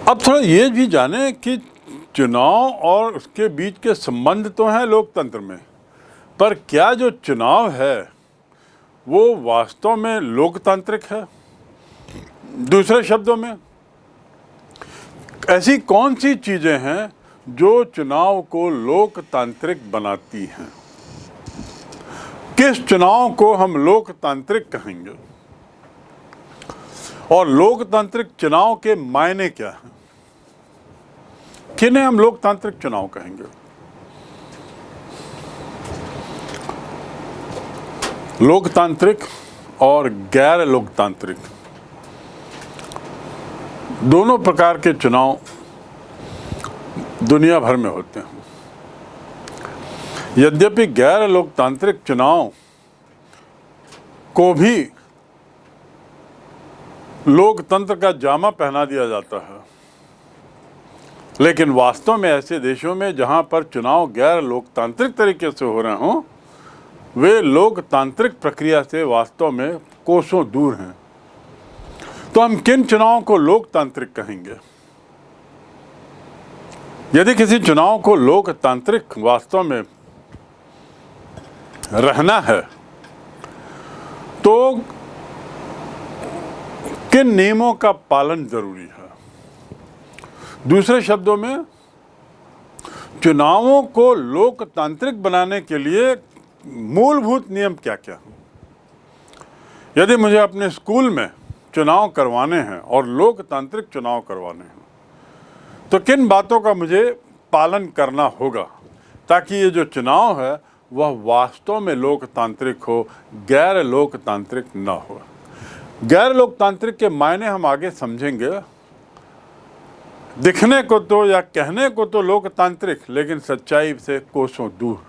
अब थोड़ा ये भी जाने कि चुनाव और उसके बीच के संबंध तो हैं लोकतंत्र में, पर क्या जो चुनाव है वो वास्तव में लोकतांत्रिक है? दूसरे शब्दों में, ऐसी कौन सी चीजें हैं जो चुनाव को लोकतांत्रिक बनाती हैं? किस चुनाव को हम लोकतांत्रिक कहेंगे और लोकतांत्रिक चुनाव के मायने क्या हैं? किन्हें हम लोकतांत्रिक चुनाव कहेंगे? लोकतांत्रिक और गैर लोकतांत्रिक दोनों प्रकार के चुनाव दुनिया भर में होते हैं। यद्यपि गैर लोकतांत्रिक चुनाव को भी लोकतंत्र का जामा पहना दिया जाता है, लेकिन वास्तव में ऐसे देशों में जहां पर चुनाव गैर लोकतांत्रिक तरीके से हो रहे हों, वे लोकतांत्रिक प्रक्रिया से वास्तव में कोसों दूर हैं। तो हम किन चुनावों को लोकतांत्रिक कहेंगे? यदि किसी चुनाव को लोकतांत्रिक वास्तव में रहना है तो किन नियमों का पालन जरूरी है? दूसरे शब्दों में, चुनावों को लोकतांत्रिक बनाने के लिए मूलभूत नियम क्या क्या हैं? यदि मुझे अपने स्कूल में चुनाव करवाने हैं और लोकतांत्रिक चुनाव करवाने हैं तो किन बातों का मुझे पालन करना होगा ताकि ये जो चुनाव है वह वास्तव में लोकतांत्रिक हो, गैर लोकतांत्रिक न हो? गैर लोकतांत्रिक के मायने हम आगे समझेंगे। दिखने को तो या कहने को तो लोकतांत्रिक, लेकिन सच्चाई से कोसों दूर।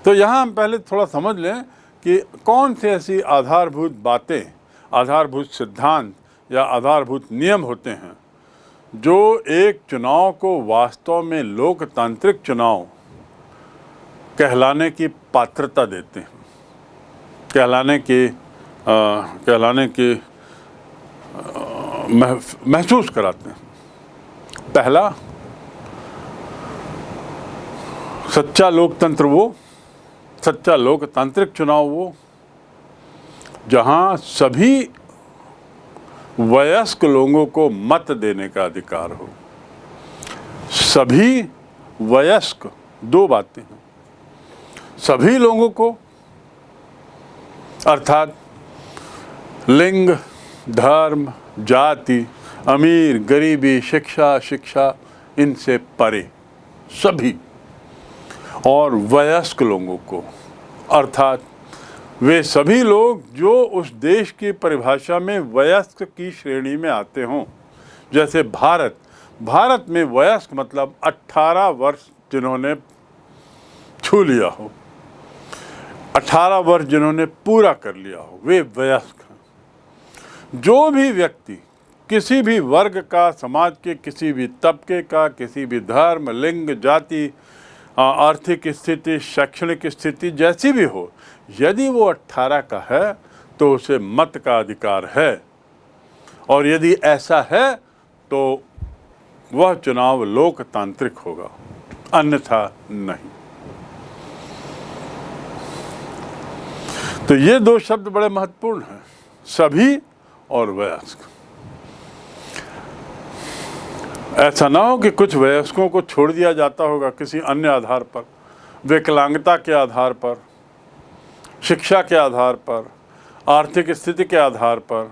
तो यहाँ हम पहले थोड़ा समझ लें कि कौन सी ऐसी आधारभूत बातें, आधारभूत सिद्धांत या आधारभूत नियम होते हैं जो एक चुनाव को वास्तव में लोकतांत्रिक चुनाव कहलाने की पात्रता देते हैं, कहलाने की महसूस कराते हैं। पहला, सच्चा लोकतंत्र वो, सच्चा लोकतांत्रिक चुनाव वो जहां सभी वयस्क लोगों को मत देने का अधिकार हो। सभी वयस्क, दो बातें हैं, सभी लोगों को, अर्थात लिंग, धर्म, जाति, अमीर, गरीबी, शिक्षा इनसे परे सभी, और वयस्क लोगों को, अर्थात वे सभी लोग जो उस देश की परिभाषा में वयस्क की श्रेणी में आते हों। जैसे भारत में वयस्क मतलब 18 वर्ष जिन्होंने छू लिया हो, 18 वर्ष जिन्होंने पूरा कर लिया हो, वे वयस्क हैं। जो भी व्यक्ति किसी भी वर्ग का, समाज के किसी भी तबके का, किसी भी धर्म, लिंग, जाति, आर्थिक स्थिति, शैक्षणिक स्थिति जैसी भी हो, यदि वो 18 का है तो उसे मत का अधिकार है, और यदि ऐसा है तो वह चुनाव लोकतांत्रिक होगा, अन्यथा नहीं। तो ये दो शब्द बड़े महत्वपूर्ण हैं, सभी और वयस्क। ऐसा ना हो कि कुछ वयस्कों को छोड़ दिया जाता होगा किसी अन्य आधार पर, विकलांगता के आधार पर, शिक्षा के आधार पर, आर्थिक स्थिति के आधार पर।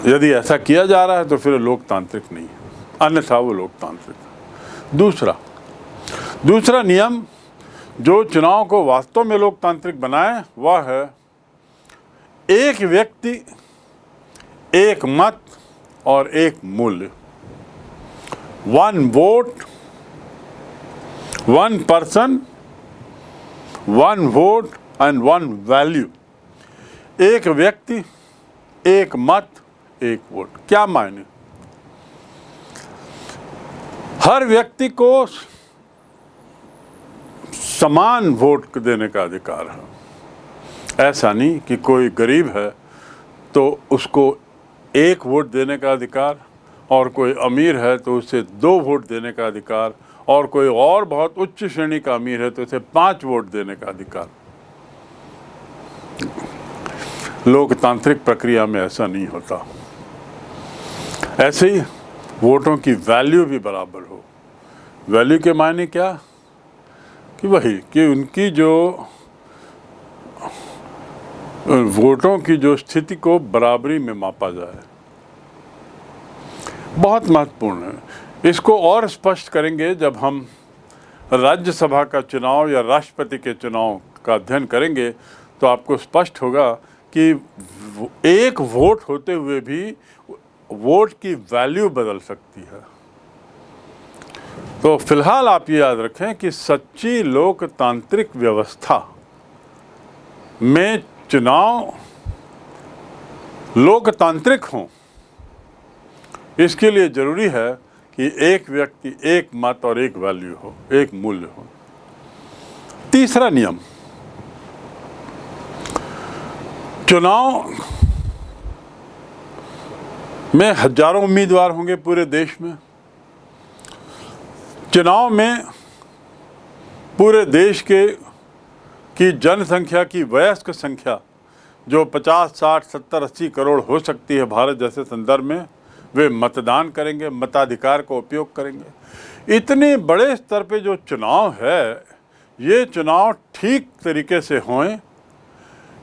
यदि ऐसा किया जा रहा है तो फिर लोकतांत्रिक नहीं है, अन्यथा वो लोकतांत्रिक है। दूसरा नियम जो चुनाव को वास्तव में लोकतांत्रिक बनाए वह है एक व्यक्ति, एक मत और एक मूल्य। 1 vote, 1 person, 1 vote and 1 value. एक व्यक्ति, एक मत, एक वोट। क्या मायने? हर व्यक्ति को समान वोट देने का अधिकार है। ऐसा नहीं कि कोई गरीब है तो उसको 1 वोट देने का अधिकार, और कोई अमीर है तो उसे 2 वोट देने का अधिकार, और कोई और बहुत उच्च श्रेणी का अमीर है तो उसे 5 वोट देने का अधिकार। लोकतांत्रिक प्रक्रिया में ऐसा नहीं होता। ऐसे ही वोटों की वैल्यू भी बराबर हो। वैल्यू के मायने क्या कि वही कि उनकी जो वोटों की जो स्थिति को बराबरी में मापा जाए, बहुत महत्वपूर्ण है। इसको और स्पष्ट करेंगे जब हम राज्यसभा का चुनाव या राष्ट्रपति के चुनाव का अध्ययन करेंगे, तो आपको स्पष्ट होगा कि 1 वोट होते हुए भी वोट की वैल्यू बदल सकती है। तो फिलहाल आप ये याद रखें कि सच्ची लोकतांत्रिक व्यवस्था में चुनाव लोकतांत्रिक हों, इसके लिए जरूरी है कि एक व्यक्ति, एक मत और एक वैल्यू हो, एक मूल्य हो। तीसरा नियम, चुनाव में हजारों उम्मीदवार होंगे पूरे देश में। चुनाव में पूरे देश की जनसंख्या की वयस्क संख्या जो 50, 60, 70, 80 करोड़ हो सकती है भारत जैसे संदर्भ में, वे मतदान करेंगे, मताधिकार का उपयोग करेंगे। इतने बड़े स्तर पे जो चुनाव है, ये चुनाव ठीक तरीके से हों,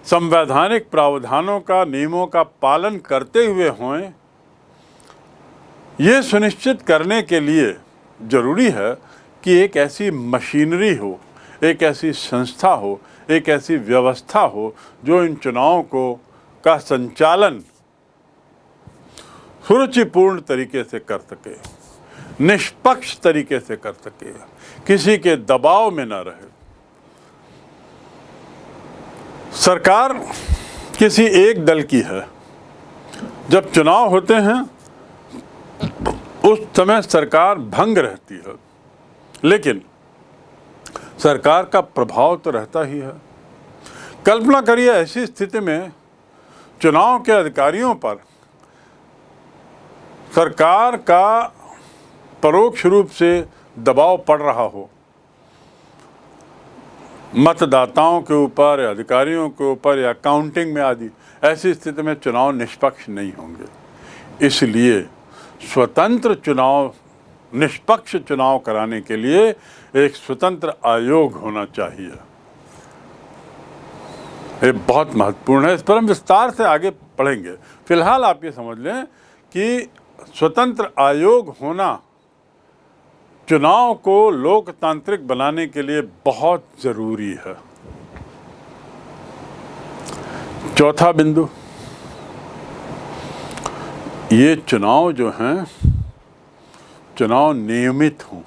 संवैधानिक प्रावधानों का, नियमों का पालन करते हुए हों, ये सुनिश्चित करने के लिए जरूरी है कि एक ऐसी मशीनरी हो, एक ऐसी संस्था हो, एक ऐसी व्यवस्था हो जो इन चुनावों का संचालन सुरुचिपूर्ण तरीके से कर सके, निष्पक्ष तरीके से कर सके, किसी के दबाव में न रहे। सरकार किसी एक दल की है। जब चुनाव होते हैं उस समय सरकार भंग रहती है, लेकिन सरकार का प्रभाव तो रहता ही है। कल्पना करिए ऐसी स्थिति में चुनाव के अधिकारियों पर सरकार का परोक्ष रूप से दबाव पड़ रहा हो, मतदाताओं के ऊपर या अधिकारियों के ऊपर या काउंटिंग में आदि। ऐसी स्थिति में चुनाव निष्पक्ष नहीं होंगे। इसलिए स्वतंत्र चुनाव, निष्पक्ष चुनाव कराने के लिए एक स्वतंत्र आयोग होना चाहिए। ये बहुत महत्वपूर्ण है। इस पर हम विस्तार से आगे पढ़ेंगे। फिलहाल आप ये समझ लें कि स्वतंत्र आयोग होना चुनाव को लोकतांत्रिक बनाने के लिए बहुत जरूरी है। चौथा बिंदु, ये चुनाव जो हैं, चुनाव नियमित हों,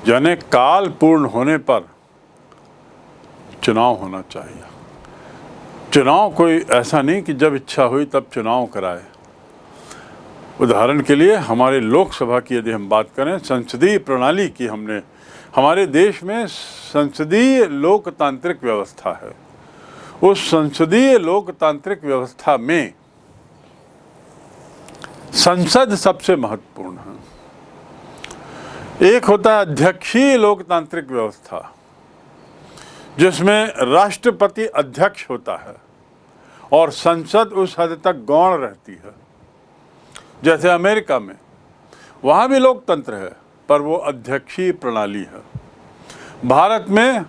यानी काल पूर्ण होने पर चुनाव होना चाहिए। चुनाव कोई ऐसा नहीं कि जब इच्छा हुई तब चुनाव कराए। उदाहरण के लिए हमारे लोकसभा की यदि हम बात करें, संसदीय प्रणाली की, हमने हमारे देश में संसदीय लोकतांत्रिक व्यवस्था है। उस संसदीय लोकतांत्रिक व्यवस्था में संसद सबसे महत्वपूर्ण है। एक होता है अध्यक्षीय लोकतांत्रिक व्यवस्था, जिसमें राष्ट्रपति अध्यक्ष होता है और संसद उस हद तक गौण रहती है। जैसे अमेरिका में, वहाँ भी लोकतंत्र है पर वो अध्यक्षीय प्रणाली है। भारत में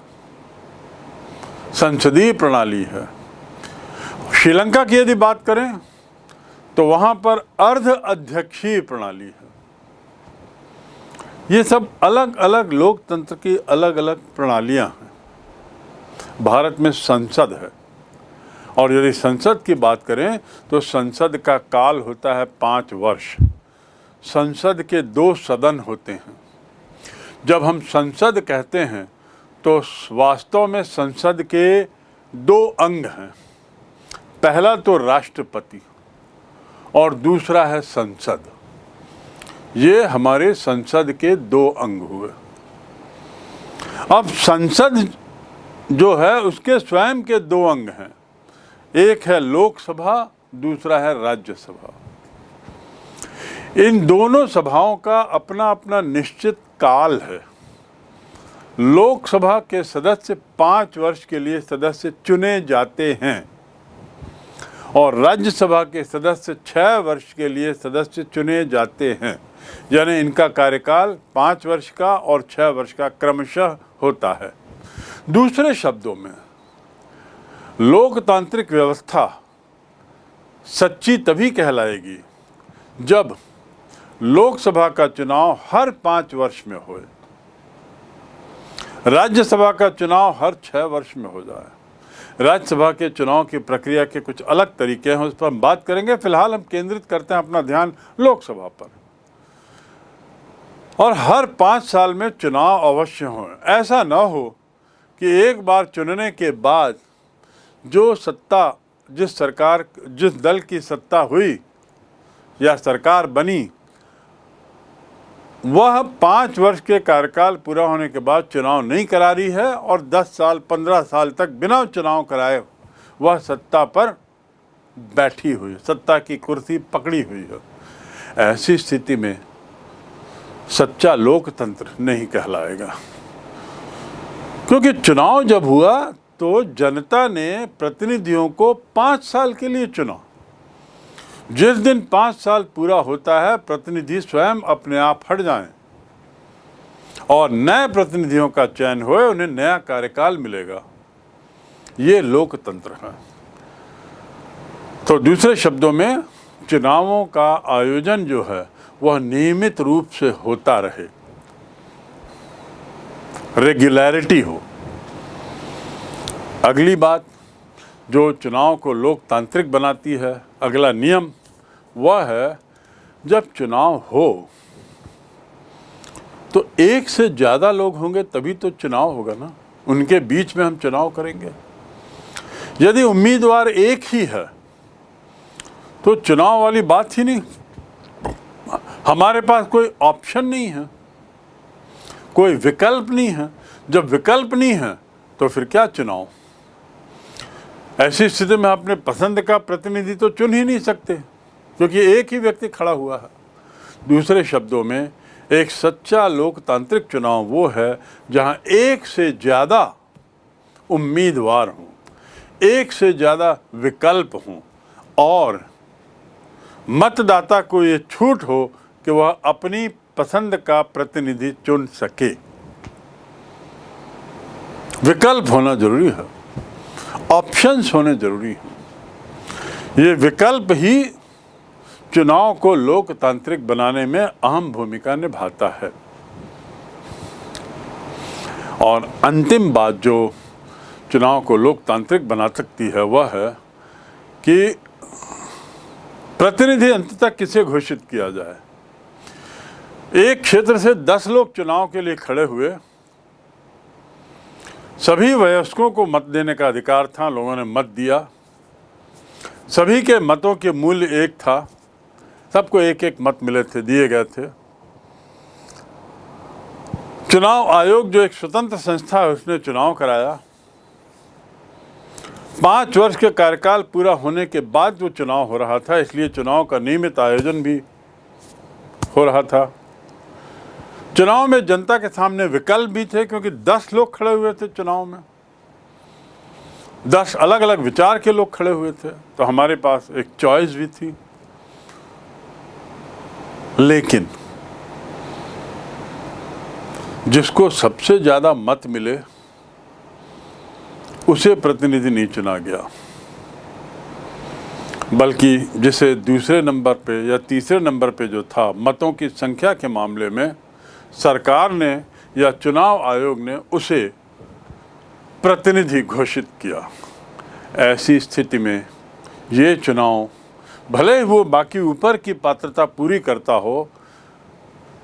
संसदीय प्रणाली है। श्रीलंका की यदि बात करें तो वहाँ पर अर्ध अध्यक्षीय प्रणाली है। ये सब अलग अलग लोकतंत्र की अलग अलग प्रणालियाँ हैं। भारत में संसद है, और यदि संसद की बात करें तो संसद का काल होता है 5 वर्ष। संसद के 2 सदन होते हैं। जब हम संसद कहते हैं तो वास्तव में संसद के 2 अंग हैं। पहला तो राष्ट्रपति और दूसरा है संसद। ये हमारे संसद के 2 अंग हुए। अब संसद जो है उसके स्वयं के 2 अंग हैं। एक है लोकसभा, दूसरा है राज्यसभा। इन दोनों सभाओं का अपना अपना निश्चित काल है। लोकसभा के सदस्य 5 वर्ष के लिए सदस्य चुने जाते हैं और राज्यसभा के सदस्य 6 वर्ष के लिए सदस्य चुने जाते हैं, यानी इनका कार्यकाल 5 वर्ष का और 6 वर्ष का क्रमशः होता है। दूसरे शब्दों में, लोकतांत्रिक व्यवस्था सच्ची तभी कहलाएगी जब लोकसभा का चुनाव हर 5 वर्ष में होए, राज्यसभा का चुनाव हर 6 वर्ष में हो जाए। राज्यसभा के चुनाव की प्रक्रिया के कुछ अलग तरीके हैं, उस पर हम बात करेंगे। फिलहाल हम केंद्रित करते हैं अपना ध्यान लोकसभा पर। और हर 5 साल में चुनाव अवश्य हो। ऐसा न हो कि एक बार चुनने के बाद जो सत्ता, जिस दल की सत्ता हुई या सरकार बनी, वह 5 वर्ष के कार्यकाल पूरा होने के बाद चुनाव नहीं करा रही है और 10 साल 15 साल तक बिना चुनाव कराए वह सत्ता पर बैठी हुई है, सत्ता की कुर्सी पकड़ी हुई है। ऐसी स्थिति में सच्चा लोकतंत्र नहीं कहलाएगा, क्योंकि चुनाव जब हुआ तो जनता ने प्रतिनिधियों को 5 साल के लिए चुना। जिस दिन 5 साल पूरा होता है, प्रतिनिधि स्वयं अपने आप हट जाएं और नए प्रतिनिधियों का चयन होए, उन्हें नया कार्यकाल मिलेगा। ये लोकतंत्र है। तो दूसरे शब्दों में, चुनावों का आयोजन जो है वह नियमित रूप से होता रहे, रेगुलरिटी हो। अगली बात जो चुनाव को लोकतांत्रिक बनाती है, अगला नियम, वह है जब चुनाव हो तो एक से ज़्यादा लोग होंगे तभी तो चुनाव होगा ना। उनके बीच में हम चुनाव करेंगे। यदि उम्मीदवार एक ही है तो चुनाव वाली बात ही नहीं। हमारे पास कोई ऑप्शन नहीं है, कोई विकल्प नहीं है। जब विकल्प नहीं है तो फिर क्या चुनाव। ऐसी स्थिति में अपने पसंद का प्रतिनिधि तो चुन ही नहीं सकते, क्योंकि एक ही व्यक्ति खड़ा हुआ है। दूसरे शब्दों में, एक सच्चा लोकतांत्रिक चुनाव वो है जहां एक से ज़्यादा उम्मीदवार हों, एक से ज़्यादा विकल्प हों और मतदाता को ये छूट हो कि वह अपनी पसंद का प्रतिनिधि चुन सके। विकल्प होना जरूरी है, ऑप्शंस होने जरूरी हैं। ये विकल्प ही चुनाव को लोकतांत्रिक बनाने में अहम भूमिका निभाता है। और अंतिम बात जो चुनाव को लोकतांत्रिक बना सकती है वह है कि प्रतिनिधि अंततः किसे घोषित किया जाए। एक क्षेत्र से 10 लोग चुनाव के लिए खड़े हुए, सभी वयस्कों को मत देने का अधिकार था, लोगों ने मत दिया, सभी के मतों के मूल्य एक था, सबको एक एक मत मिले थे, दिए गए थे। चुनाव आयोग जो एक स्वतंत्र संस्था है उसने चुनाव कराया। 5 वर्ष के कार्यकाल पूरा होने के बाद जो चुनाव हो रहा था, इसलिए चुनाव का नियमित आयोजन भी हो रहा था। चुनाव में जनता के सामने विकल्प भी थे, क्योंकि 10 लोग खड़े हुए थे चुनाव में, 10 अलग अलग विचार के लोग खड़े हुए थे, तो हमारे पास एक चॉइस भी थी। लेकिन जिसको सबसे ज़्यादा मत मिले उसे प्रतिनिधि नहीं चुना गया, बल्कि जिसे दूसरे नंबर पे या तीसरे नंबर पे जो था मतों की संख्या के मामले में, सरकार ने या चुनाव आयोग ने उसे प्रतिनिधि घोषित किया। ऐसी स्थिति में ये चुनाव, भले ही वो बाकी ऊपर की पात्रता पूरी करता हो,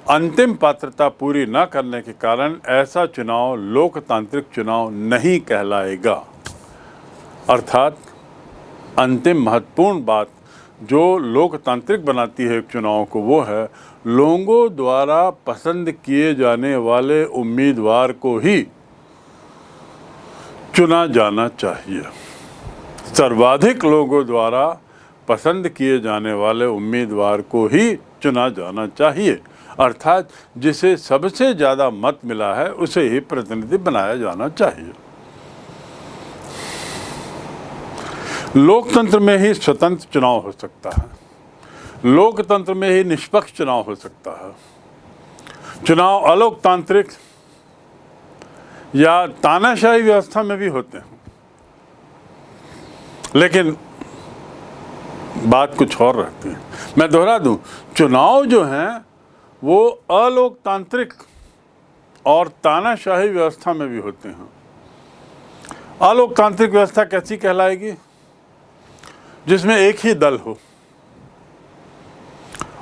अंतिम पात्रता पूरी न करने के कारण ऐसा चुनाव लोकतांत्रिक चुनाव नहीं कहलाएगा। अर्थात अंतिम महत्वपूर्ण बात जो लोकतांत्रिक बनाती है एक चुनाव को, वो है लोगों द्वारा पसंद किए जाने वाले उम्मीदवार को ही चुना जाना चाहिए। सर्वाधिक लोगों द्वारा पसंद किए जाने वाले उम्मीदवार को ही चुना जाना चाहिए, अर्थात जिसे सबसे ज़्यादा मत मिला है उसे ही प्रतिनिधि बनाया जाना चाहिए। लोकतंत्र में ही स्वतंत्र चुनाव हो सकता है, लोकतंत्र में ही निष्पक्ष चुनाव हो सकता है। चुनाव अलोकतांत्रिक या तानाशाही व्यवस्था में भी होते हैं, लेकिन बात कुछ और रहती है। मैं दोहरा दूं, चुनाव जो हैं वो अलोकतांत्रिक और तानाशाही व्यवस्था में भी होते हैं। अलोकतांत्रिक व्यवस्था कैसी कहलाएगी? जिसमें एक ही दल हो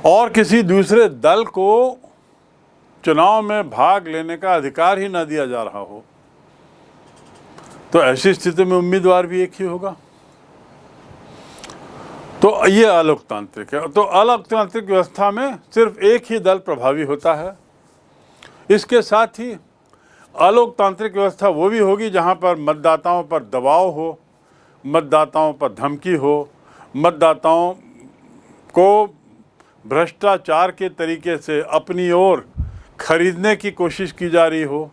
और किसी दूसरे दल को चुनाव में भाग लेने का अधिकार ही न दिया जा रहा हो, तो ऐसी स्थिति में उम्मीदवार भी एक ही होगा। तो ये अलोकतांत्रिक है। तो अलोकतांत्रिक व्यवस्था में सिर्फ एक ही दल प्रभावी होता है। इसके साथ ही अलोकतांत्रिक व्यवस्था वो भी होगी जहाँ पर मतदाताओं पर दबाव हो, मतदाताओं पर धमकी हो, मतदाताओं को भ्रष्टाचार के तरीके से अपनी ओर खरीदने की कोशिश की जा रही हो।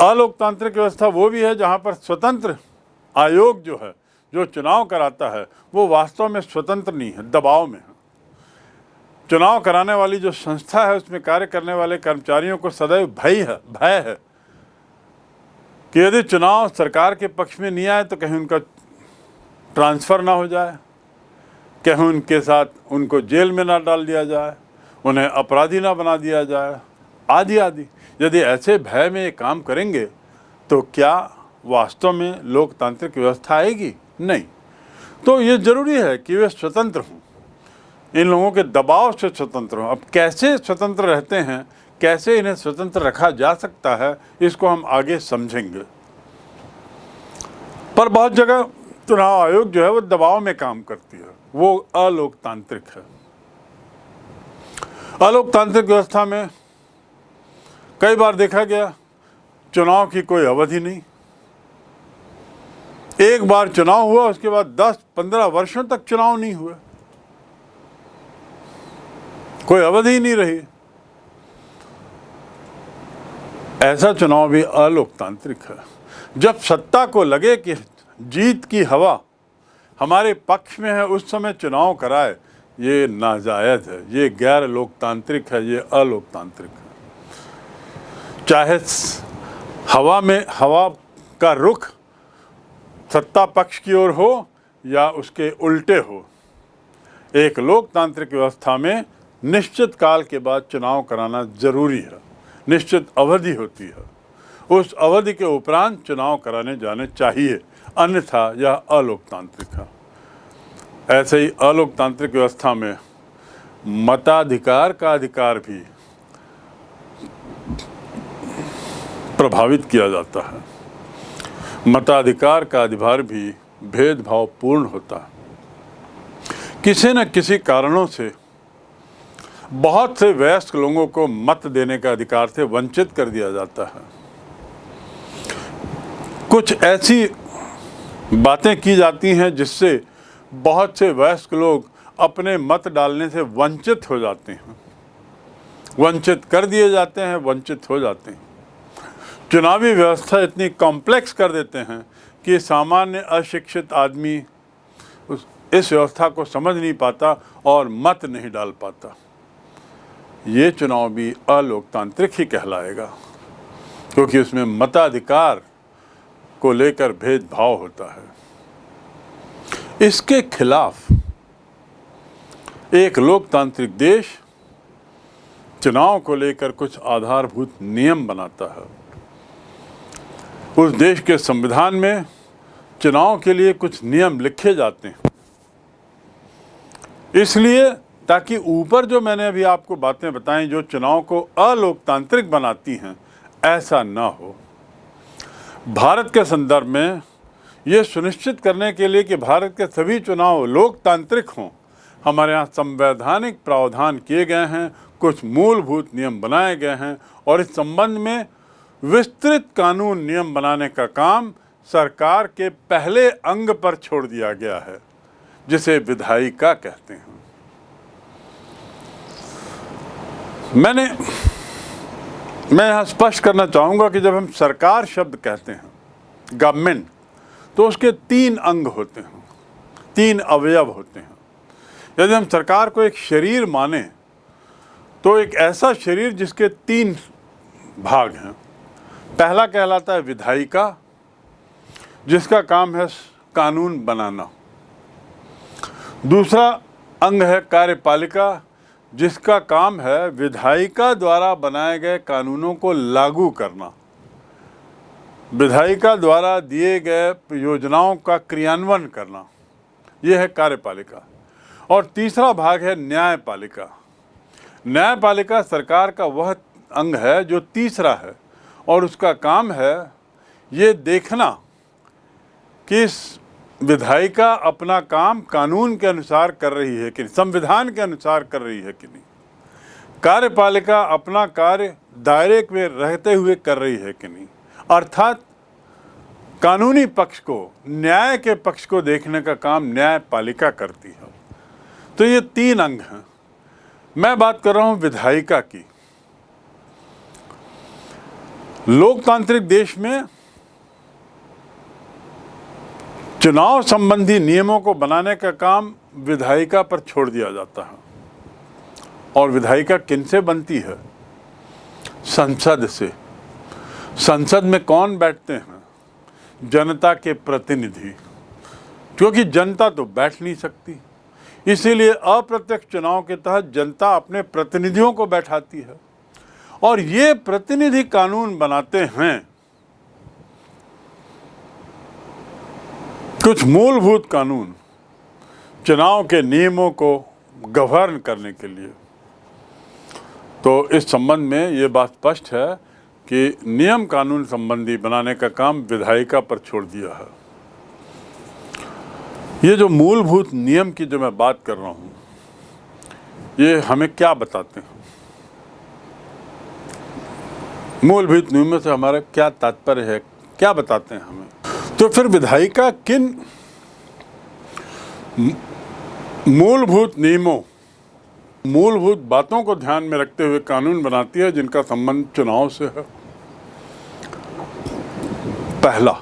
अलोकतांत्रिक व्यवस्था वो भी है जहाँ पर स्वतंत्र आयोग जो है, जो चुनाव कराता है, वो वास्तव में स्वतंत्र नहीं है, दबाव में है। चुनाव कराने वाली जो संस्था है उसमें कार्य करने वाले कर्मचारियों को सदैव भय है कि यदि चुनाव सरकार के पक्ष में नहीं आए तो कहीं उनका ट्रांसफ़र ना हो जाए, कहीं उनके साथ उनको जेल में ना डाल दिया जाए, उन्हें अपराधी ना बना दिया जाए, आदि आदि। यदि ऐसे भय में ये काम करेंगे तो क्या वास्तव में लोकतांत्रिक व्यवस्था आएगी? नहीं। तो ये ज़रूरी है कि वे स्वतंत्र हों, इन लोगों के दबाव से स्वतंत्र हों। अब कैसे स्वतंत्र रहते हैं, कैसे इन्हें स्वतंत्र रखा जा सकता है, इसको हम आगे समझेंगे। पर बहुत जगह चुनाव आयोग जो है वो दबाव में काम करती है, वो अलोकतांत्रिक है। अलोकतांत्रिक व्यवस्था में कई बार देखा गया चुनाव की कोई अवधि नहीं। एक बार चुनाव हुआ, उसके बाद 10-15 वर्षों तक चुनाव नहीं हुए, कोई अवधि ही नहीं रही। ऐसा चुनाव भी अलोकतांत्रिक है। जब सत्ता को लगे कि जीत की हवा हमारे पक्ष में है, उस समय चुनाव कराए, ये नाजायज़ है, ये गैर लोकतांत्रिक है, ये अलोकतांत्रिक है। चाहे हवा का रुख सत्ता पक्ष की ओर हो या उसके उल्टे हो, एक लोकतांत्रिक व्यवस्था में निश्चित काल के बाद चुनाव कराना जरूरी है, निश्चित अवधि होती है, उस अवधि के उपरांत चुनाव कराने जाने चाहिए, अन्यथा यह अलोकतांत्रिक है। ऐसे ही अलोकतांत्रिक व्यवस्था में मताधिकार का अधिकार भी प्रभावित किया जाता है। मताधिकार का अधिकार भी भेदभावपूर्ण होता है। किसी न किसी कारणों से बहुत से वयस्क लोगों को मत देने का अधिकार से वंचित कर दिया जाता है। कुछ ऐसी बातें की जाती हैं जिससे बहुत से वयस्क लोग अपने मत डालने से वंचित हो जाते हैं, वंचित कर दिए जाते हैं, वंचित हो जाते हैं। चुनावी व्यवस्था इतनी कॉम्प्लेक्स कर देते हैं कि सामान्य अशिक्षित आदमी इस व्यवस्था को समझ नहीं पाता और मत नहीं डाल पाता। ये चुनाव भी अलोकतांत्रिक ही कहलाएगा, क्योंकि उसमें मताधिकार को लेकर भेदभाव होता है। इसके खिलाफ एक लोकतांत्रिक देश चुनाव को लेकर कुछ आधारभूत नियम बनाता है। उस देश के संविधान में चुनाव के लिए कुछ नियम लिखे जाते हैं, इसलिए ताकि ऊपर जो मैंने अभी आपको बातें बताई जो चुनाव को अलोकतांत्रिक बनाती हैं, ऐसा ना हो। भारत के संदर्भ में ये सुनिश्चित करने के लिए कि भारत के सभी चुनाव लोकतांत्रिक हों, हमारे यहाँ संवैधानिक प्रावधान किए गए हैं, कुछ मूलभूत नियम बनाए गए हैं और इस संबंध में विस्तृत कानून नियम बनाने का काम सरकार के पहले अंग पर छोड़ दिया गया है, जिसे विधायिका कहते हैं। मैं यहाँ स्पष्ट करना चाहूँगा कि जब हम सरकार शब्द कहते हैं, गवर्नमेंट, तो उसके 3 अंग होते हैं, 3 अवयव होते हैं। यदि हम सरकार को एक शरीर माने तो एक ऐसा शरीर जिसके 3 भाग हैं। पहला कहलाता है विधायिका, जिसका काम है कानून बनाना। दूसरा अंग है कार्यपालिका, जिसका काम है विधायिका द्वारा बनाए गए कानूनों को लागू करना, विधायिका द्वारा दिए गए योजनाओं का क्रियान्वयन करना, यह है कार्यपालिका। और तीसरा भाग है न्यायपालिका। न्यायपालिका सरकार का वह अंग है जो तीसरा है, और उसका काम है ये देखना कि इस विधायिका अपना काम कानून के अनुसार कर रही है कि नहीं, संविधान के अनुसार कर रही है कि नहीं। कार्यपालिका अपना कार्य दायरे में रहते हुए कर रही है कि नहीं, अर्थात कानूनी पक्ष को, न्याय के पक्ष को देखने का काम न्यायपालिका करती है। तो ये 3 अंग हैं। मैं बात कर रहा हूं विधायिका की। लोकतांत्रिक देश में चुनाव संबंधी नियमों को बनाने का काम विधायिका पर छोड़ दिया जाता है। और विधायिका किनसे बनती है? संसद से। संसद में कौन बैठते हैं? जनता के प्रतिनिधि, क्योंकि जनता तो बैठ नहीं सकती, इसीलिए अप्रत्यक्ष चुनाव के तहत जनता अपने प्रतिनिधियों को बैठाती है, और ये प्रतिनिधि कानून बनाते हैं। कुछ मूलभूत कानून चुनाव के नियमों को गवर्न करने के लिए। तो इस संबंध में ये बात स्पष्ट है कि नियम कानून संबंधी बनाने का काम विधायिका पर छोड़ दिया है। ये जो मूलभूत नियम की जो मैं बात कर रहा हूँ, ये हमें क्या बताते हैं? मूलभूत नियमों से हमारा क्या तात्पर्य है, क्या बताते हैं हमें? तो फिर विधायिका किन मूलभूत नियमों, मूलभूत बातों को ध्यान में रखते हुए कानून बनाती है जिनका संबंध चुनाव से है? पहला,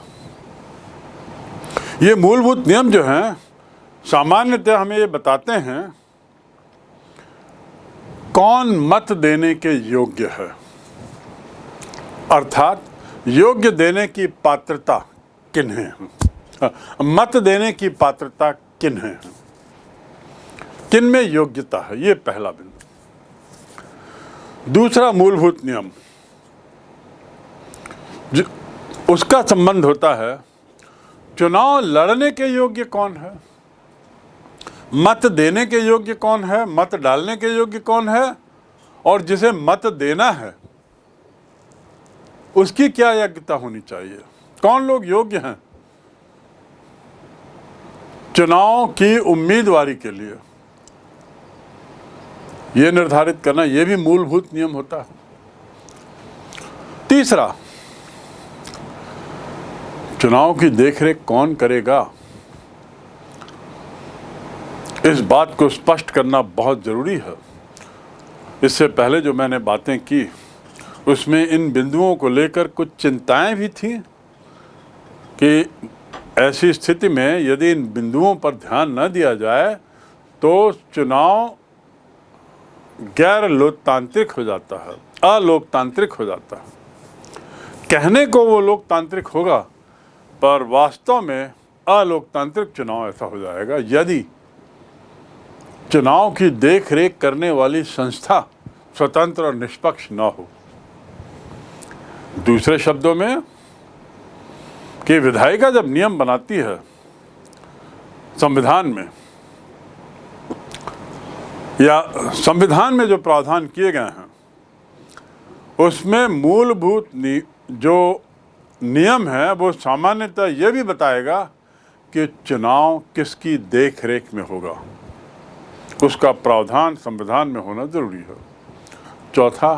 ये मूलभूत नियम जो हैं सामान्यतः हमें ये बताते हैं कौन मत देने के योग्य है, अर्थात योग्य देने की पात्रता किन्हें है, मत देने की पात्रता किन्हें है, किन में योग्यता है, ये पहला बिंदु। दूसरा मूलभूत नियम, उसका संबंध होता है चुनाव लड़ने के योग्य कौन है, मत देने के योग्य कौन है, मत डालने के योग्य कौन है, और जिसे मत देना है उसकी क्या योग्यता होनी चाहिए। कौन लोग योग्य हैं चुनाव की उम्मीदवारी के लिए, यह निर्धारित करना, यह भी मूलभूत नियम होता है। तीसरा, चुनाव की देखरेख कौन करेगा, इस बात को स्पष्ट करना बहुत जरूरी है। इससे पहले जो मैंने बातें की उसमें इन बिंदुओं को लेकर कुछ चिंताएं भी थीं कि ऐसी स्थिति में यदि इन बिंदुओं पर ध्यान न दिया जाए तो चुनाव गैर लोकतांत्रिक हो जाता है, अलोकतांत्रिक हो जाता है। कहने को वो लोकतांत्रिक होगा, पर वास्तव में अलोकतांत्रिक चुनाव ऐसा हो जाएगा यदि चुनाव की देखरेख करने वाली संस्था स्वतंत्र और निष्पक्ष न हो। दूसरे शब्दों में कि विधायिका जब नियम बनाती है संविधान में, या संविधान में जो प्रावधान किए गए हैं उसमें मूलभूत जो नियम है वो सामान्यतः ये भी बताएगा कि चुनाव किसकी देखरेख में होगा, उसका प्रावधान संविधान में होना जरूरी है। चौथा,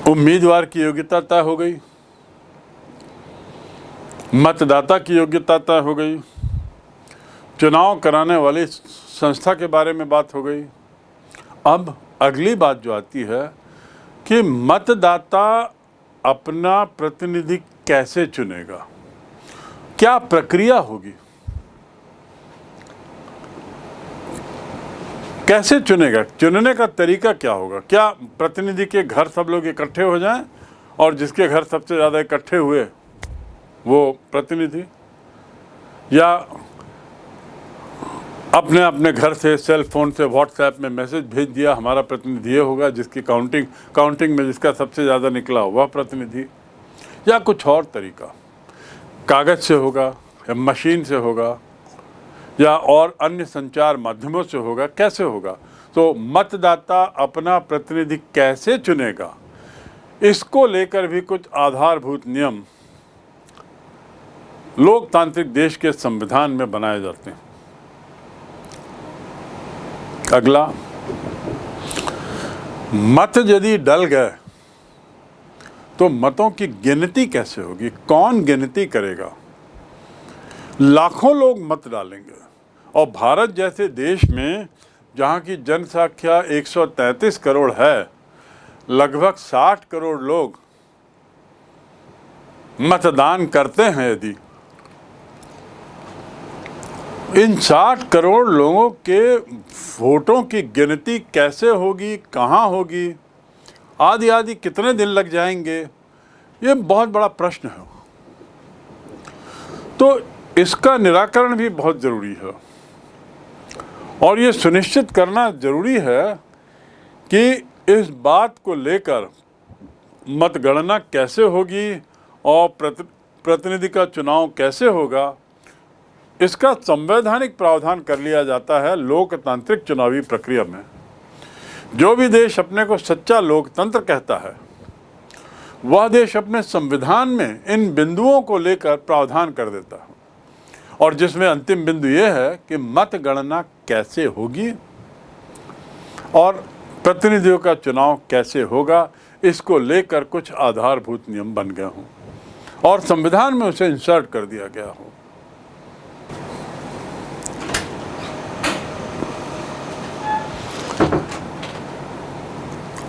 उम्मीदवार की योग्यता तय हो गई, मतदाता की योग्यता तय हो गई, चुनाव कराने वाली संस्था के बारे में बात हो गई। अब अगली बात जो आती है कि मतदाता अपना प्रतिनिधि कैसे चुनेगा, क्या प्रक्रिया होगी, कैसे चुनेगा, चुनने का तरीका क्या होगा। क्या प्रतिनिधि के घर सब लोग इकट्ठे हो जाएं और जिसके घर सबसे ज़्यादा इकट्ठे हुए वो प्रतिनिधि, या अपने अपने घर से सेल फोन से व्हाट्सएप में मैसेज भेज दिया हमारा प्रतिनिधि ये होगा, जिसकी काउंटिंग में जिसका सबसे ज़्यादा निकला वह प्रतिनिधि, या कुछ और तरीका, कागज़ से होगा या मशीन से होगा या और अन्य संचार माध्यमों से होगा, कैसे होगा। तो मतदाता अपना प्रतिनिधि कैसे चुनेगा, इसको लेकर भी कुछ आधारभूत नियम लोकतांत्रिक देश के संविधान में बनाए जाते हैं। अगला, मत यदि डल गए तो मतों की गिनती कैसे होगी, कौन गिनती करेगा। लाखों लोग मत डालेंगे और भारत जैसे देश में जहां की जनसंख्या 133 करोड़ है, लगभग 60 करोड़ लोग मतदान करते हैं। यदि इन 60 करोड़ लोगों के वोटों की गिनती कैसे होगी, कहां होगी, आदि आदि कितने दिन लग जाएंगे, ये बहुत बड़ा प्रश्न है। तो इसका निराकरण भी बहुत ज़रूरी है और ये सुनिश्चित करना ज़रूरी है कि इस बात को लेकर मतगणना कैसे होगी और प्रतिनिधि का चुनाव कैसे होगा, इसका संवैधानिक प्रावधान कर लिया जाता है लोकतांत्रिक चुनावी प्रक्रिया में। जो भी देश अपने को सच्चा लोकतंत्र कहता है वह देश अपने संविधान में इन बिंदुओं को लेकर प्रावधान कर देता है, और जिसमें अंतिम बिंदु यह है कि मतगणना कैसे होगी और प्रतिनिधियों का चुनाव कैसे होगा, इसको लेकर कुछ आधारभूत नियम बन गए हों और संविधान में उसे इंसर्ट कर दिया गया हो।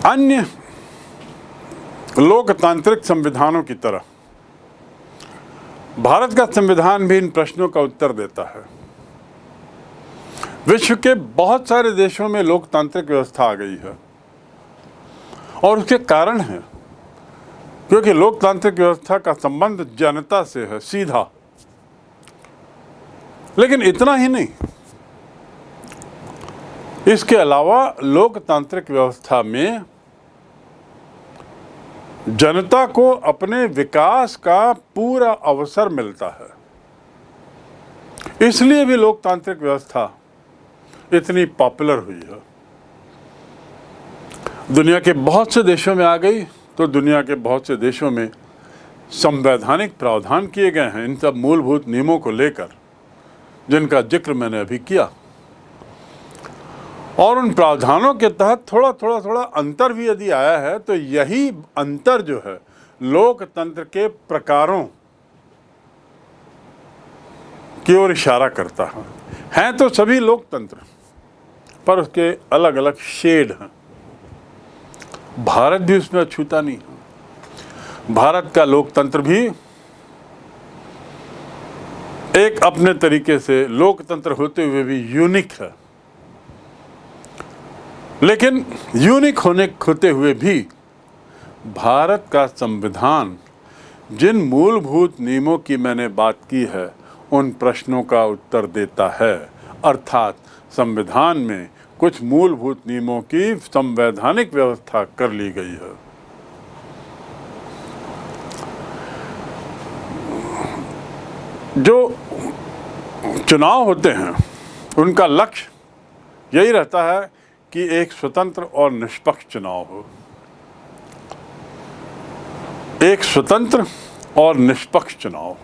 अन्य लोकतांत्रिक संविधानों की तरह भारत का संविधान भी इन प्रश्नों का उत्तर देता है। विश्व के बहुत सारे देशों में लोकतांत्रिक व्यवस्था आ गई है और उसके कारण है क्योंकि लोकतांत्रिक व्यवस्था का संबंध जनता से है, सीधा। लेकिन इतना ही नहीं, इसके अलावा लोकतांत्रिक व्यवस्था में जनता को अपने विकास का पूरा अवसर मिलता है। इसलिए भी लोकतांत्रिक व्यवस्था इतनी पॉपुलर हुई है। दुनिया के बहुत से देशों में आ गई तो दुनिया के बहुत से देशों में संवैधानिक प्रावधान किए गए हैं इन सब मूलभूत नियमों को लेकर, जिनका जिक्र मैंने अभी किया। और उन प्रावधानों के तहत थोड़ा अंतर भी यदि आया है तो यही अंतर जो है लोकतंत्र के प्रकारों की ओर इशारा करता है। हैं तो सभी लोकतंत्र, पर उसके अलग अलग शेड हैं। भारत भी उसमें अछूता नहीं है। भारत का लोकतंत्र भी एक अपने तरीके से लोकतंत्र होते हुए भी यूनिक है। लेकिन यूनिक होते हुए भी भारत का संविधान जिन मूलभूत नियमों की मैंने बात की है उन प्रश्नों का उत्तर देता है। अर्थात संविधान में कुछ मूलभूत नियमों की संवैधानिक व्यवस्था कर ली गई है। जो चुनाव होते हैं उनका लक्ष्य यही रहता है कि एक स्वतंत्र और निष्पक्ष चुनाव हो। एक स्वतंत्र और निष्पक्ष चुनाव।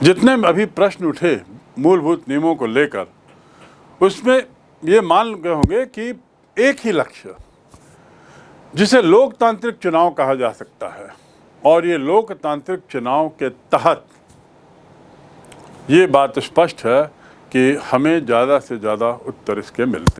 जितने अभी प्रश्न उठे मूलभूत नियमों को लेकर, उसमें ये मान गए होंगे कि एक ही लक्ष्य जिसे लोकतांत्रिक चुनाव कहा जा सकता है। और ये लोकतांत्रिक चुनाव के तहत ये बात स्पष्ट है कि हमें ज़्यादा से ज़्यादा उत्तर इसके मिलते